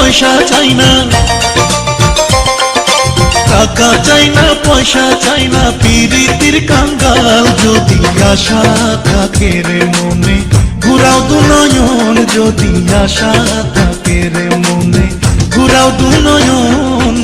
পয়সা চাই না, টাকা চাই না পয়সা চাই না, পিরিতির কাঙ্গাল যদি আশা থাকে রে মনে, ঘুরাও দু নয়ন যদি আশা থাকে রে মনে, ঘুরাও দু নয়ন।